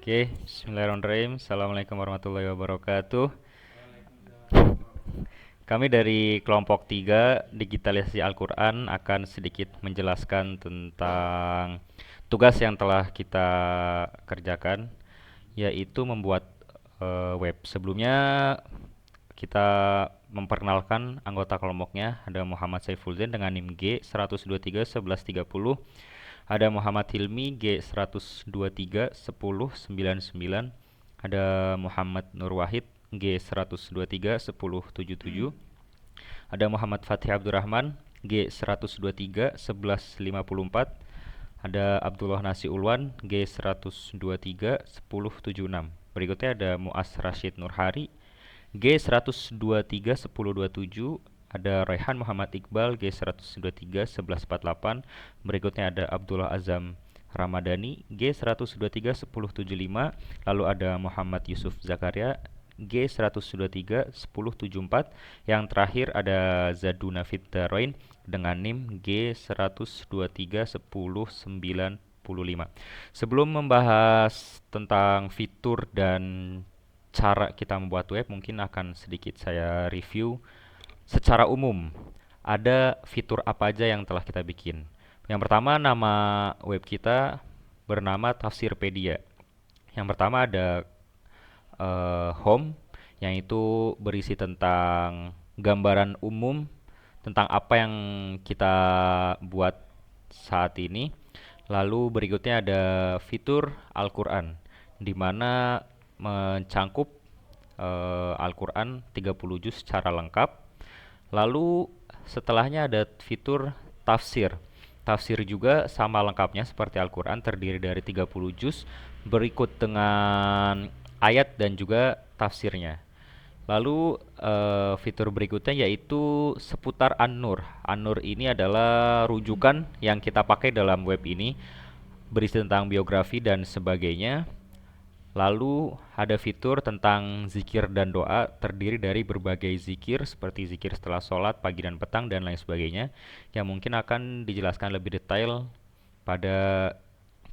Oke, bismillahirrahmanirrahim. Assalamualaikum warahmatullahi wabarakatuh. Kami dari kelompok 3 Digitalisasi Al-Quran akan sedikit menjelaskan tentang tugas yang telah kita kerjakan, yaitu membuat web. Sebelumnya kita memperkenalkan anggota kelompoknya. Ada Muhammad Saiful Zain dengan NIM G 123 1130. Ada Muhammad Hilmi G 123 1099. Ada Muhammad Nur Wahid G 123 1077. Ada Muhammad Fatih Abdurrahman G 123 1154. Ada Abdullah Nasi Ulwan G 123 1076. Berikutnya ada Muas Rashid Nurhari G 123 1027. Ada Rehan Muhammad Iqbal G 123 1148. Berikutnya ada Abdullah Azam Ramadhani G 123 1075. Lalu ada Muhammad Yusuf Zakaria G 123 1074. Yang terakhir ada Zaduna Fitaroin dengan NIM G 123 1095. Sebelum membahas tentang fitur dan cara kita membuat web, mungkin akan sedikit saya review secara umum. Ada fitur apa aja yang telah kita bikin. Yang pertama, nama web kita bernama Tafsirpedia. Yang pertama ada home, yang itu berisi tentang gambaran umum tentang apa yang kita buat saat ini. Lalu berikutnya ada fitur Al-Quran, di mana mencangkup Al-Quran 30 juz secara lengkap. Lalu setelahnya ada fitur tafsir. Tafsir juga sama lengkapnya seperti Al-Quran, terdiri dari 30 juz berikut dengan ayat dan juga tafsirnya. Lalu fitur berikutnya yaitu seputar An-Nur. An-Nur ini adalah rujukan yang kita pakai dalam web ini, berisi tentang biografi dan sebagainya. Lalu ada fitur tentang zikir dan doa, terdiri dari berbagai zikir seperti zikir setelah sholat, pagi dan petang, dan lain sebagainya, yang mungkin akan dijelaskan lebih detail pada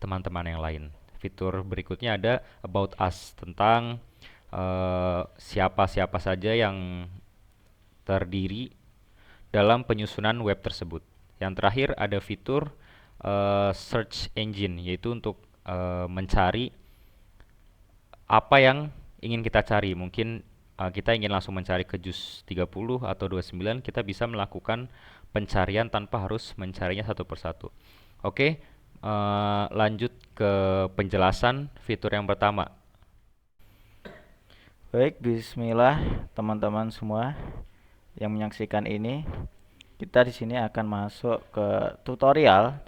teman-teman yang lain. Fitur berikutnya ada About Us, tentang siapa-siapa saja yang terdiri dalam penyusunan web tersebut. Yang terakhir ada fitur Search Engine, yaitu untuk mencari apa yang ingin kita cari. Mungkin kita ingin langsung mencari ke juz 30 atau 29, kita bisa melakukan pencarian tanpa harus mencarinya satu persatu. Oke, lanjut ke penjelasan fitur yang pertama. Baik, bismillah teman-teman semua yang menyaksikan ini. Kita di sini akan masuk ke tutorial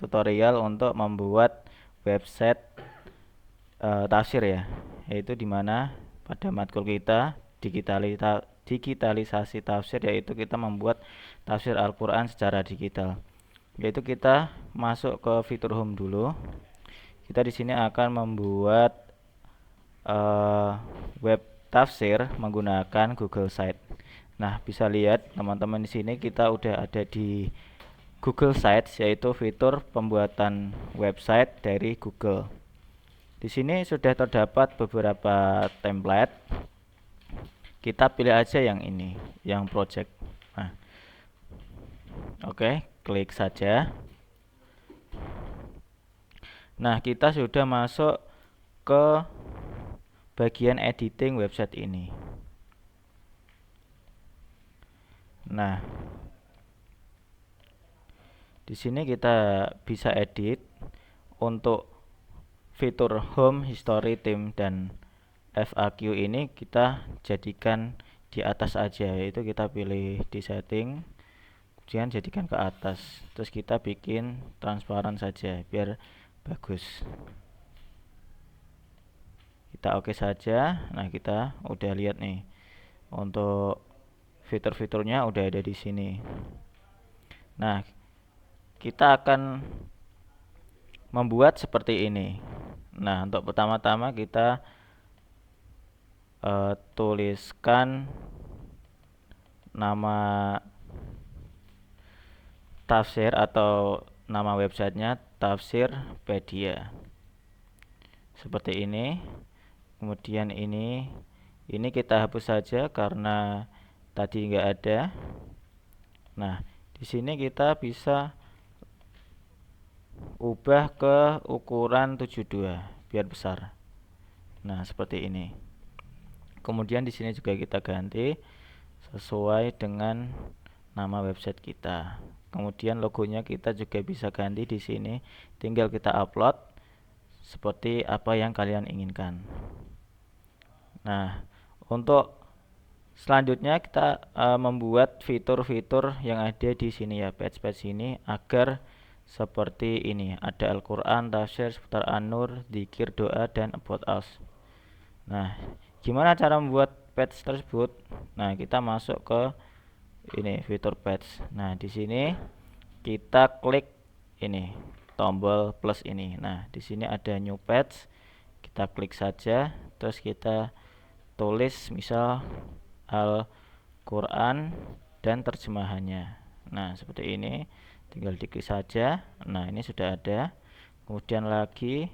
untuk membuat website tafsir ya. Yaitu di mana pada matkul kita digitalisasi tafsir, yaitu kita membuat tafsir Al-Qur'an secara digital. Yaitu kita masuk ke fitur home dulu. Kita di sini akan membuat web tafsir menggunakan Google Site. Nah, bisa lihat teman-teman di sini kita udah ada di Google Sites, yaitu fitur pembuatan website dari Google. Di sini sudah terdapat beberapa template. Kita pilih aja yang ini, yang project. Nah, oke, klik saja. Nah, kita sudah masuk ke bagian editing website ini. Nah, di sini kita bisa edit untuk fitur home, history, theme, dan FAQ ini kita jadikan di atas aja, yaitu kita pilih di setting, kemudian jadikan ke atas, terus kita bikin transparan saja biar bagus. Kita oke saja. Nah, kita udah lihat nih untuk fitur-fiturnya udah ada di sini. Nah, kita akan membuat seperti ini. Nah, untuk pertama-tama kita tuliskan nama tafsir atau nama websitenya Tafsirpedia seperti ini. Kemudian ini kita hapus saja karena tadi nggak ada. Nah, di sini kita bisa ubah ke ukuran 72 biar besar. Nah, seperti ini. Kemudian di sini juga kita ganti sesuai dengan nama website kita. Kemudian logonya kita juga bisa ganti di sini. Tinggal kita upload seperti apa yang kalian inginkan. Nah, untuk selanjutnya kita membuat fitur-fitur yang ada di sini ya, page-page ini agar seperti ini. Ada Al-Quran, tafsir, seputar An-Nur, zikir, doa, dan about us. Nah, gimana cara membuat page tersebut? Nah, kita masuk ke ini fitur page. Nah, di sini kita klik ini tombol plus ini. Nah, di sini ada new page. Kita klik saja, terus kita tulis misal Al-Quran dan terjemahannya. Nah, seperti ini. Tinggal diklik saja. Nah, ini sudah ada. Kemudian lagi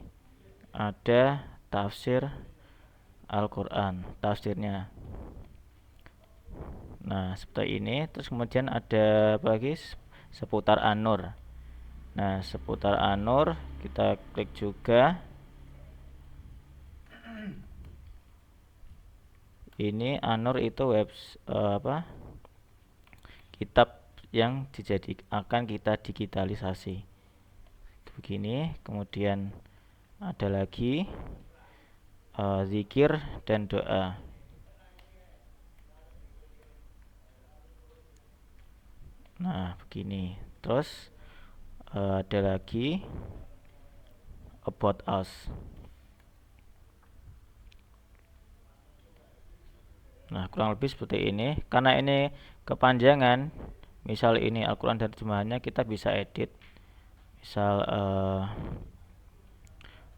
ada tafsir Al-Quran, tafsirnya. Nah, seperti ini. Terus kemudian ada apa lagi? Seputar An-Nur. Nah, seputar An-Nur kita klik juga. Ini An-Nur itu kitab yang akan kita digitalisasi. Begini, kemudian ada lagi zikir dan doa. Nah, begini. Terus ada lagi about us. Nah, kurang lebih seperti ini. Karena ini kepanjangan, misal ini Al-Quran dan terjemahannya, kita bisa edit. Misal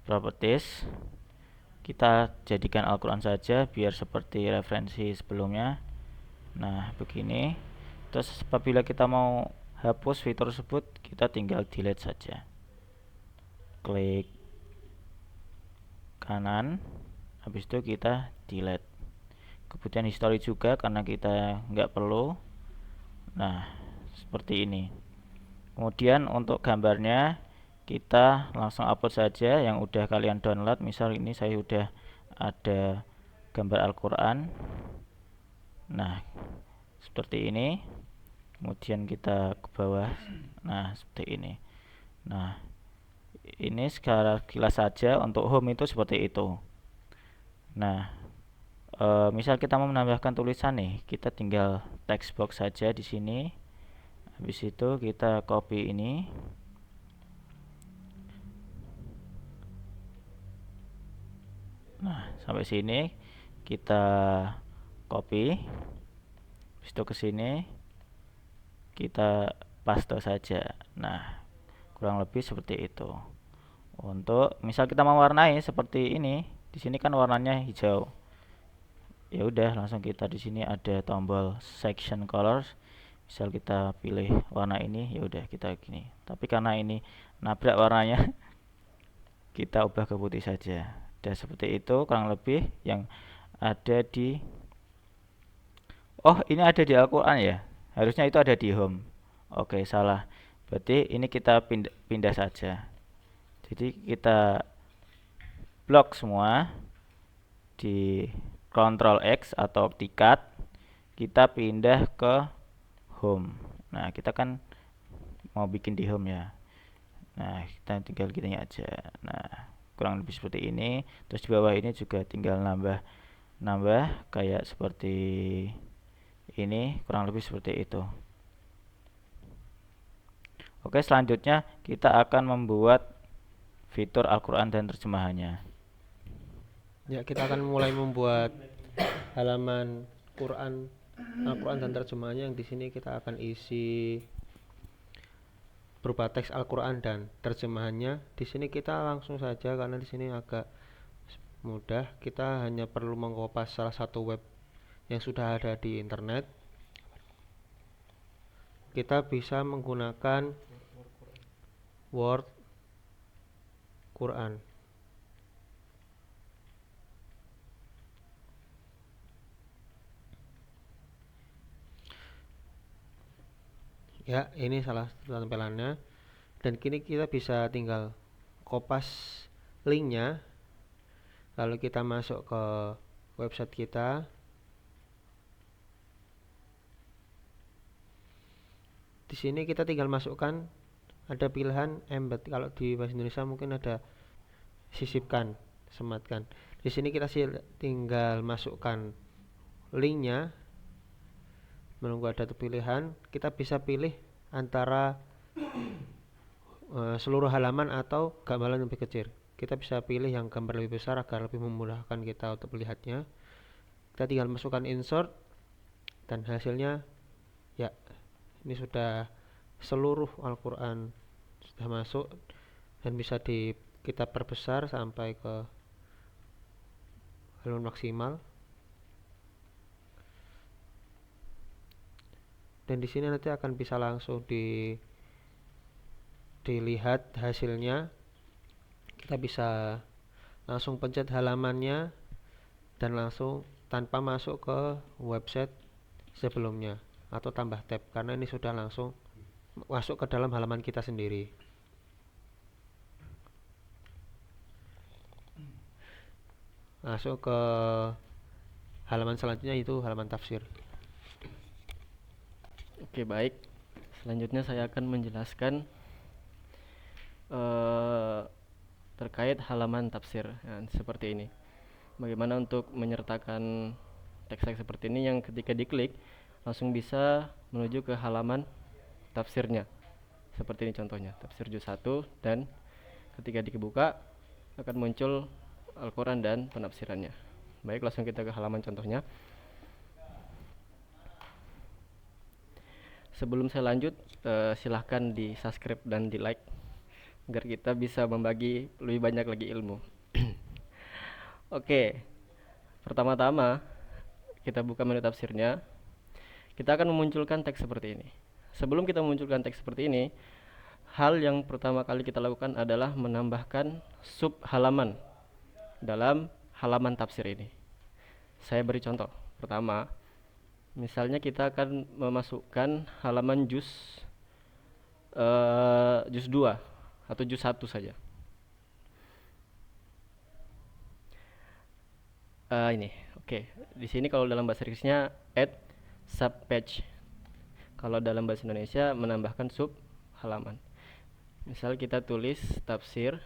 properties, kita jadikan Al-Quran saja biar seperti referensi sebelumnya. Nah, begini. Terus apabila kita mau hapus fitur tersebut, kita tinggal delete saja. Klik kanan, habis itu kita delete. Kemudian history juga karena kita nggak perlu. Nah, seperti ini. Kemudian untuk gambarnya kita langsung upload saja yang udah kalian download. Misal ini saya udah ada gambar Al-Quran. Nah, seperti ini. Kemudian kita ke bawah. Nah, seperti ini. Nah, ini secara kilas saja untuk home itu seperti itu. Nah, misal kita mau menambahkan tulisan nih, kita tinggal text box saja di sini. Habis itu kita copy ini. Nah, sampai sini kita copy. Habis itu ke sini kita paste saja. Nah, kurang lebih seperti itu. Untuk misal kita mau warnai seperti ini, di sini kan warnanya hijau. Ya udah, langsung kita di sini ada tombol section colors. Misal kita pilih warna ini, ya udah kita gini. Tapi karena ini nabrak warnanya, kita ubah ke putih saja. Dan seperti itu kurang lebih yang ada di ini ada di Al-Quran ya. Harusnya itu ada di home. Oke, salah. Berarti ini kita pindah saja. Jadi kita blok semua di Ctrl X atau tiket, kita pindah ke home. Nah, kita kan mau bikin di home ya. Nah, kita tinggal gini aja. Nah, kurang lebih seperti ini. Terus di bawah ini juga tinggal nambah kayak seperti ini, kurang lebih seperti itu. Oke, selanjutnya kita akan membuat fitur Al-Quran dan terjemahannya. Ya, kita akan mulai membuat halaman Al-Quran dan terjemahannya, yang di sini kita akan isi berupa teks Al-Quran dan terjemahannya. Di sini kita langsung saja karena di sini agak mudah. Kita hanya perlu mengkopas salah satu web yang sudah ada di internet. Kita bisa menggunakan Word Quran. Ya, ini salah satu tampilannya. Dan kini kita bisa tinggal kopas linknya, lalu kita masuk ke website kita. Di sini kita tinggal masukkan, ada pilihan embed. Kalau di bahasa Indonesia mungkin ada sisipkan, sematkan. Di sini kita tinggal masukkan linknya. Menunggu ada pilihan, kita bisa pilih antara seluruh halaman atau gambar lebih kecil. Kita bisa pilih yang gambar lebih besar agar lebih memudahkan kita untuk melihatnya. Kita tinggal masukkan insert dan hasilnya ya, ini sudah seluruh Al-Quran sudah masuk dan bisa kita perbesar sampai ke halaman maksimal. Dan di sini nanti akan bisa langsung dilihat hasilnya. Kita bisa langsung pencet halamannya dan langsung tanpa masuk ke website sebelumnya atau tambah tab, karena ini sudah langsung masuk ke dalam halaman kita sendiri. Masuk ke halaman selanjutnya, itu halaman tafsir. Oke, baik. Selanjutnya saya akan menjelaskan terkait halaman tafsir. Nah, seperti ini. Bagaimana untuk menyertakan teks-teks seperti ini yang ketika diklik langsung bisa menuju ke halaman tafsirnya. Seperti ini contohnya, tafsir juz 1, dan ketika dibuka akan muncul Al-Quran dan penafsirannya. Baik, langsung kita ke halaman contohnya. Sebelum saya lanjut, silahkan di subscribe dan di like agar kita bisa membagi lebih banyak lagi ilmu. Oke, pertama-tama kita buka menu tafsirnya. Kita akan memunculkan teks seperti ini. Sebelum kita memunculkan teks seperti ini, hal yang pertama kali kita lakukan adalah menambahkan sub halaman dalam halaman tafsir ini. Saya beri contoh. Pertama, misalnya kita akan memasukkan halaman juz 2 atau juz 1 saja. Ini, oke. Di sini kalau dalam bahasa Inggrisnya add subpage. Kalau dalam bahasa Indonesia menambahkan sub halaman. Misal kita tulis tafsir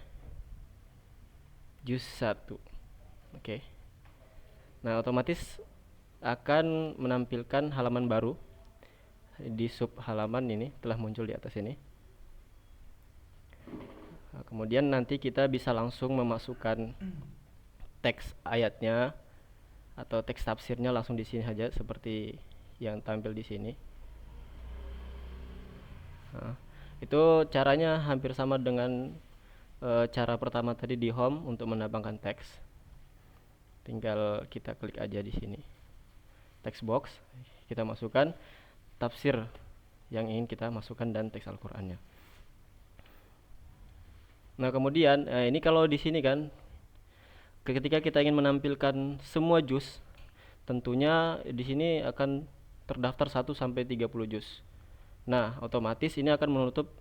juz 1. Oke. Nah, otomatis akan menampilkan halaman baru di sub halaman ini, telah muncul di atas ini. Nah, kemudian nanti kita bisa langsung memasukkan teks ayatnya atau teks tafsirnya langsung di sini saja seperti yang tampil di sini. Nah, itu caranya hampir sama dengan cara pertama tadi di home untuk menambahkan teks. Tinggal kita klik aja di sini. Text box, kita masukkan tafsir yang ingin kita masukkan dan teks Al-Qur'annya. Nah, kemudian ini kalau di sini kan ketika kita ingin menampilkan semua juz, tentunya di sini akan terdaftar 1 sampai 30 juz. Nah, otomatis ini akan menutup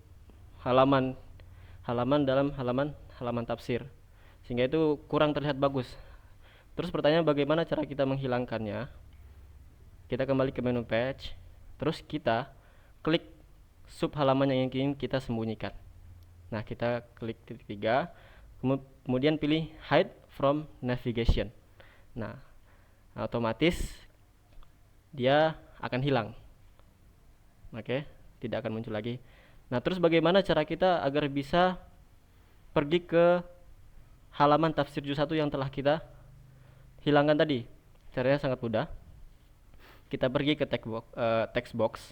halaman dalam halaman tafsir, sehingga itu kurang terlihat bagus. Terus pertanyaan, bagaimana cara kita menghilangkannya? Kita kembali ke menu page, terus kita klik sub halaman yang ingin kita sembunyikan. Nah, kita klik titik 3, kemudian pilih hide from navigation. Nah, otomatis dia akan hilang. Oke, tidak akan muncul lagi. Nah, terus bagaimana cara kita agar bisa pergi ke halaman tafsir juz 1 yang telah kita hilangkan tadi? Caranya sangat mudah. Kita pergi ke text box.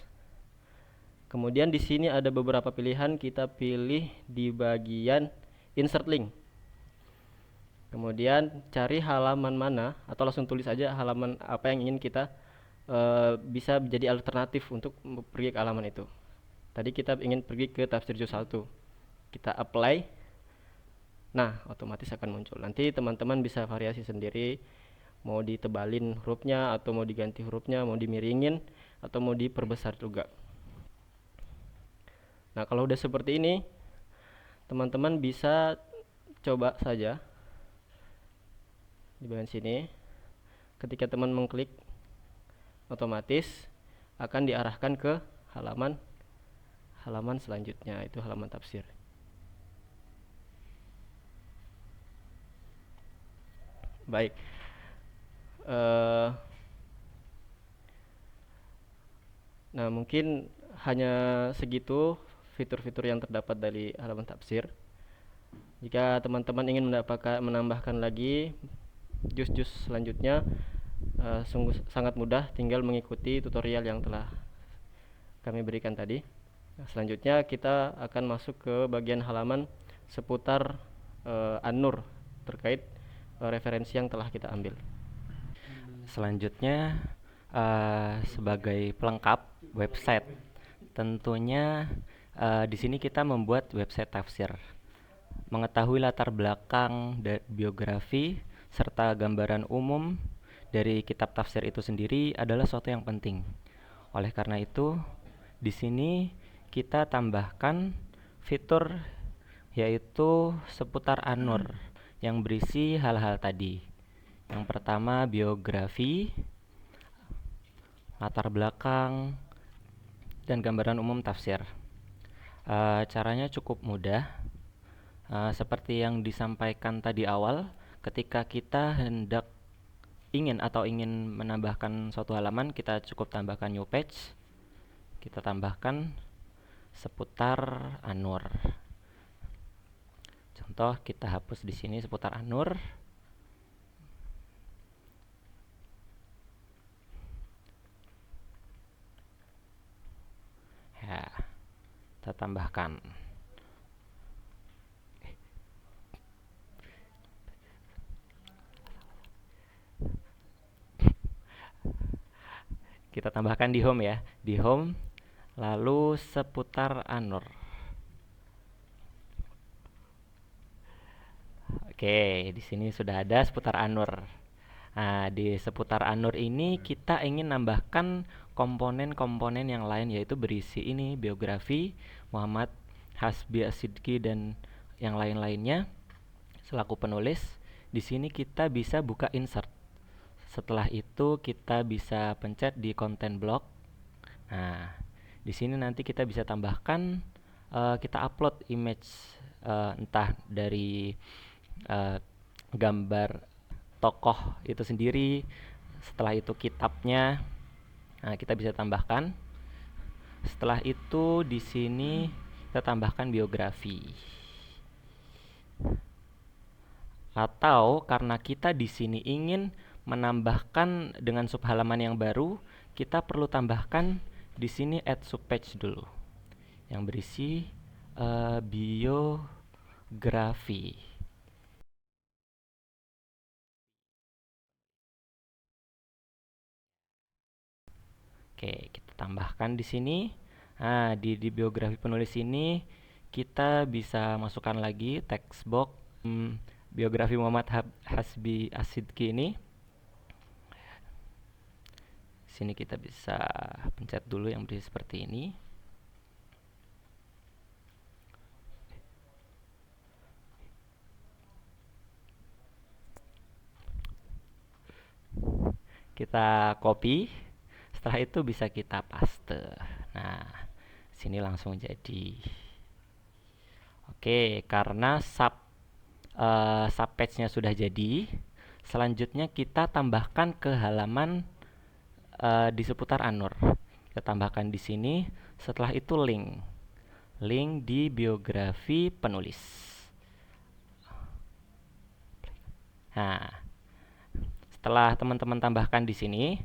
Kemudian di sini ada beberapa pilihan, kita pilih di bagian insert link. Kemudian cari halaman mana, atau langsung tulis aja halaman apa yang ingin kita bisa menjadi alternatif untuk pergi ke halaman itu. Tadi kita ingin pergi ke tafsir juz 1. Kita apply. Nah, otomatis akan muncul. Nanti teman-teman bisa variasi sendiri, mau ditebalin hurufnya atau mau diganti hurufnya, mau dimiringin atau mau diperbesar juga. Nah, kalau udah seperti ini, teman-teman bisa coba saja di bagian sini. Ketika teman mengklik, otomatis akan diarahkan ke halaman selanjutnya, itu halaman tafsir. Baik. Nah, mungkin hanya segitu fitur-fitur yang terdapat dari halaman tafsir. Jika teman-teman ingin menambahkan lagi jus-jus selanjutnya, sungguh sangat mudah, tinggal mengikuti tutorial yang telah kami berikan tadi. Nah, selanjutnya kita akan masuk ke bagian halaman seputar An-Nur terkait referensi yang telah kita ambil. Selanjutnya sebagai pelengkap website, tentunya di sini kita membuat website tafsir. Mengetahui latar belakang biografi serta gambaran umum dari kitab tafsir itu sendiri adalah suatu yang penting. Oleh karena itu, di sini kita tambahkan fitur yaitu seputar An-Nur yang berisi hal-hal tadi. Yang pertama biografi, latar belakang, dan gambaran umum tafsir. Caranya cukup mudah. Seperti yang disampaikan tadi awal, ketika kita ingin menambahkan suatu halaman, kita cukup tambahkan new page. Kita tambahkan seputar An-Nur. Contoh, kita hapus di sini seputar An-Nur. Ya, kita tambahkan. Kita tambahkan di home ya, di home, lalu seputar An-Nur. Oke, di sini sudah ada seputar An-Nur. Nah, di seputar An-Nur ini kita ingin nambahkan komponen-komponen yang lain, yaitu berisi ini biografi Muhammad Hasbi As-Sidki dan yang lain-lainnya selaku penulis. Di sini kita bisa buka insert. Setelah itu kita bisa pencet di content block. Nah, di sini nanti kita bisa tambahkan, kita upload image, entah dari gambar tokoh itu sendiri. Setelah itu kitabnya, nah, kita bisa tambahkan. Setelah itu di sini kita tambahkan biografi. Atau karena kita di sini ingin menambahkan dengan subhalaman yang baru, kita perlu tambahkan di sini add subpage dulu yang berisi biografi. Oke, kita tambahkan di sini. Nah, di biografi penulis ini kita bisa masukkan lagi text box biografi Muhammad Hasbi As-Sidki ini. Sini kita bisa pencet dulu yang berisi seperti ini. Kita copy. Setelah itu bisa kita paste. Nah, sini langsung jadi. Oke, karena subpage-nya sudah jadi, selanjutnya kita tambahkan ke halaman di seputar An-Nur. Kita tambahkan di sini. Setelah itu link di biografi penulis. Nah, setelah teman-teman tambahkan di sini,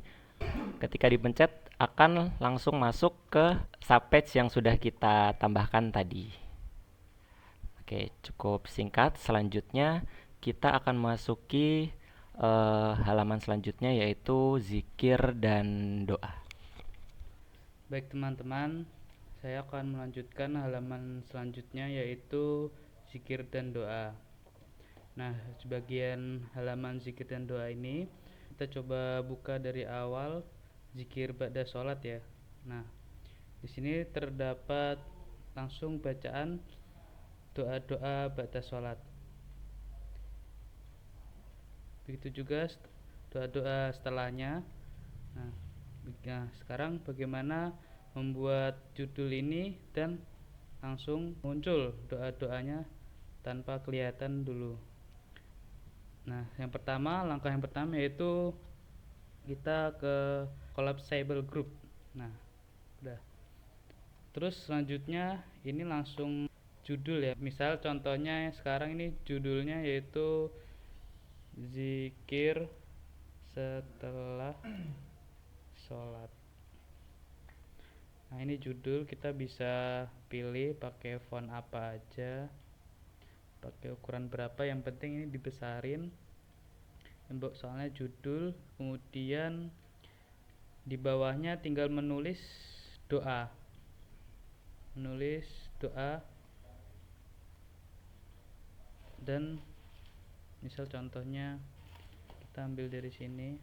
ketika dipencet akan langsung masuk ke subpage yang sudah kita tambahkan tadi. Oke, cukup singkat. Selanjutnya kita akan masuki halaman selanjutnya, yaitu zikir dan doa. Baik teman-teman, saya akan melanjutkan halaman selanjutnya, yaitu zikir dan doa. Nah, sebagian halaman zikir dan doa ini kita coba buka dari awal, zikir ba'da sholat ya. Nah, di sini terdapat langsung bacaan doa-doa ba'da sholat. Begitu juga doa-doa setelahnya. Nah, sekarang bagaimana membuat judul ini dan langsung muncul doa-doanya tanpa kelihatan dulu. Nah, langkah yang pertama yaitu kita ke collapsible group. Nah, udah. Terus selanjutnya ini langsung judul ya. Misal contohnya sekarang ini judulnya yaitu zikir setelah sholat. Nah, ini judul kita bisa pilih pakai font apa aja, pakai ukuran berapa, yang penting ini dibesarin. Soalnya judul, kemudian di bawahnya tinggal menulis doa. Dan misal contohnya kita ambil dari sini.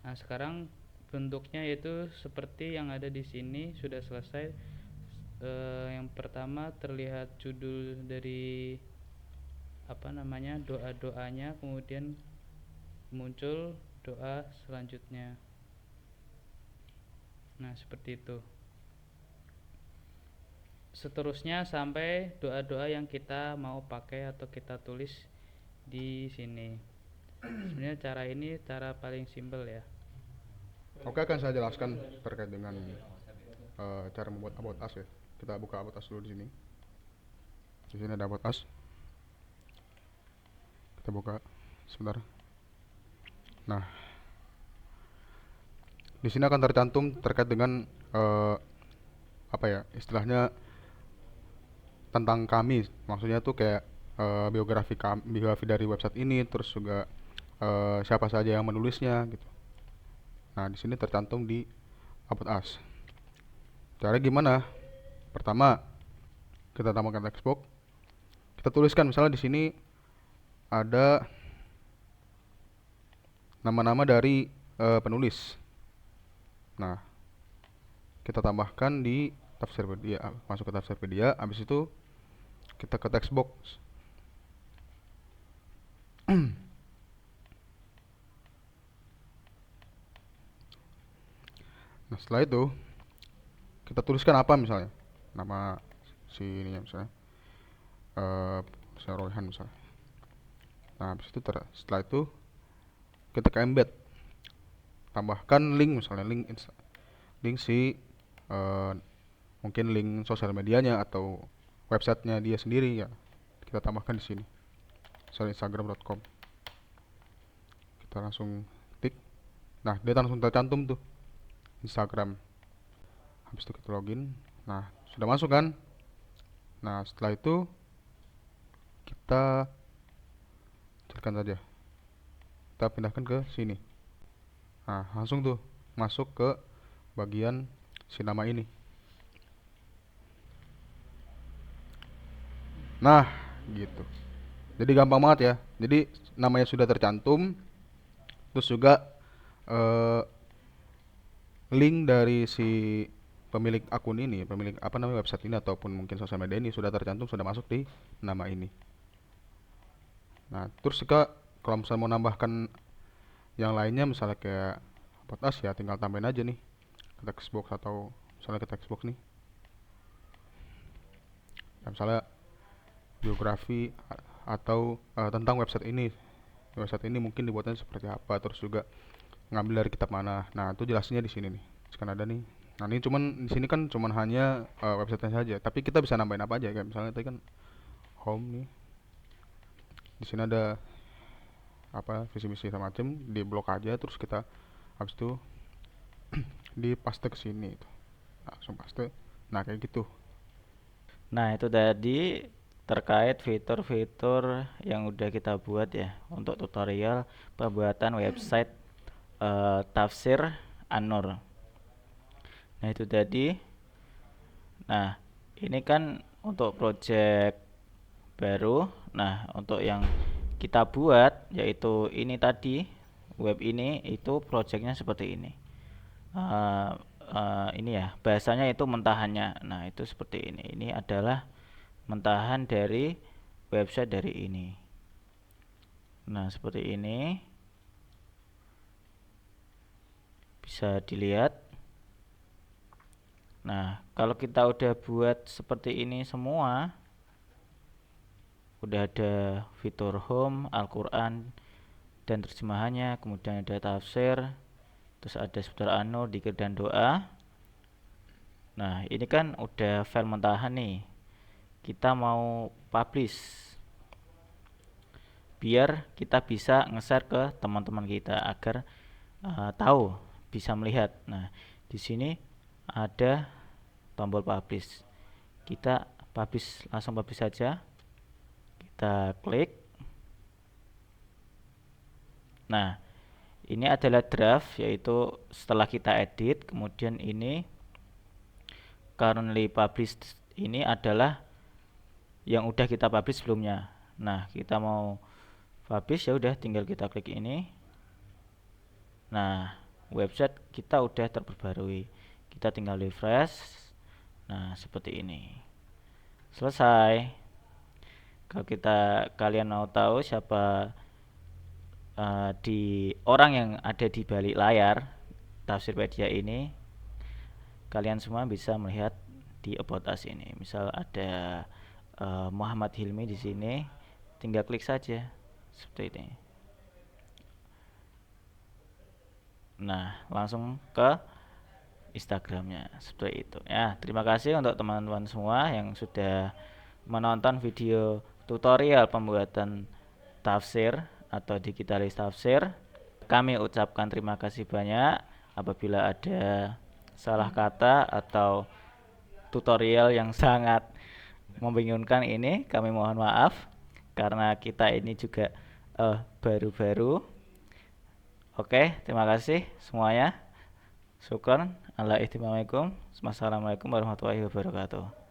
Nah, sekarang bentuknya itu seperti yang ada di sini, sudah selesai. Yang pertama terlihat judul dari doa-doanya, kemudian muncul doa selanjutnya. Nah, seperti itu. Seterusnya sampai doa-doa yang kita mau pakai atau kita tulis di sini. Sebenarnya cara ini cara paling simpel ya. Oke, akan saya jelaskan terkait dengan cara membuat about us ya. Kita buka about us dulu di sini. Di sini ada about us. Kita buka sebentar. Nah, di sini akan tercantum terkait dengan istilahnya tentang kami. Maksudnya tuh kayak biografi dari website ini, terus juga siapa saja yang menulisnya gitu. Nah, di sini tercantum di about us. Cara gimana? Pertama, kita tambahkan text box. Kita tuliskan misalnya di sini ada nama-nama dari penulis. Nah, kita tambahkan di Tafsirpedia, masuk ke Tafsirpedia. Habis itu kita ke text box. Nah, setelah itu kita tuliskan apa misalnya, nama si ini misalnya misalnya Royhan misalnya. Nah, habis itu setelah itu kita ke embed, tambahkan link misalnya, link si mungkin link sosial medianya atau websitenya dia sendiri ya, kita tambahkan di sini, misalnya instagram.com. Kita langsung klik. Nah, dia langsung tercantum tuh Instagram. Habis itu kita login. Nah, sudah masuk kan? Nah, setelah itu kita carikan saja, kita pindahkan ke sini. Nah, langsung tuh masuk ke bagian si nama ini. Nah, gitu. Jadi gampang banget ya. Jadi namanya sudah tercantum, terus juga link dari si pemilik akun ini, pemilik website ini ataupun mungkin sosial media ini sudah tercantum, sudah masuk di nama ini. Nah, terus juga kalau misalnya mau nambahkan yang lainnya, misalnya kayak about us ya, tinggal tambahin aja nih ke text box, atau misalnya ke text box nih. Nah, misalnya biografi atau tentang website ini. Website ini mungkin dibuatnya seperti apa, terus juga ngambil dari kitab mana. Nah, itu jelasnya di sini nih. Sekarang ada nih. Nah, ini di sini kan cuman hanya websitenya saja, tapi kita bisa nambahin apa aja, kayak misalnya tadi kan home nih. Di sini ada visi misi sama macam, di blok aja, terus kita habis itu di paste ke sini itu. Langsung paste. Nah, kayak gitu. Nah, itu tadi terkait fitur-fitur yang udah kita buat ya untuk tutorial pembuatan website Tafsir An-Nur. Nah, itu tadi. Nah, ini kan untuk project baru. Nah, untuk yang kita buat yaitu ini tadi, web ini itu projectnya seperti ini. Ini ya, bahasanya itu mentahannya. Nah, itu seperti ini. Ini adalah mentahan dari website dari ini. Nah, seperti ini. Bisa dilihat. Nah, kalau kita udah buat seperti ini semua, udah ada fitur home, Al-Quran dan terjemahannya, kemudian ada tafsir, terus ada seputar anu, dzikir dan doa. Nah, ini kan udah file mentahan nih. Kita mau publish biar kita bisa nge-share ke teman-teman kita agar tahu, bisa melihat. Nah, di sini ada tombol publish. Kita publish, langsung publish saja. Kita klik. Nah, ini adalah draft, yaitu setelah kita edit, kemudian ini currently published ini adalah yang udah kita publish sebelumnya. Nah, kita mau publish, ya udah tinggal kita klik ini. Nah, website kita udah terperbarui. Kita tinggal refresh. Nah, seperti ini. Selesai. Kalau kalian mau tahu siapa di orang yang ada di balik layar Tafsirpedia ini, kalian semua bisa melihat di About Us ini. Misal ada Muhammad Hilmi di sini, tinggal klik saja seperti ini. Nah, langsung ke Instagramnya seperti itu ya. Terima kasih untuk teman-teman semua yang sudah menonton video tutorial pembuatan tafsir atau digitalis tafsir. Kami ucapkan terima kasih banyak. Apabila ada salah kata atau tutorial yang sangat membingungkan ini, kami mohon maaf karena kita ini juga baru-baru. Oke, terima kasih semuanya. Syukron. Assalamualaikum warahmatullahi wabarakatuh.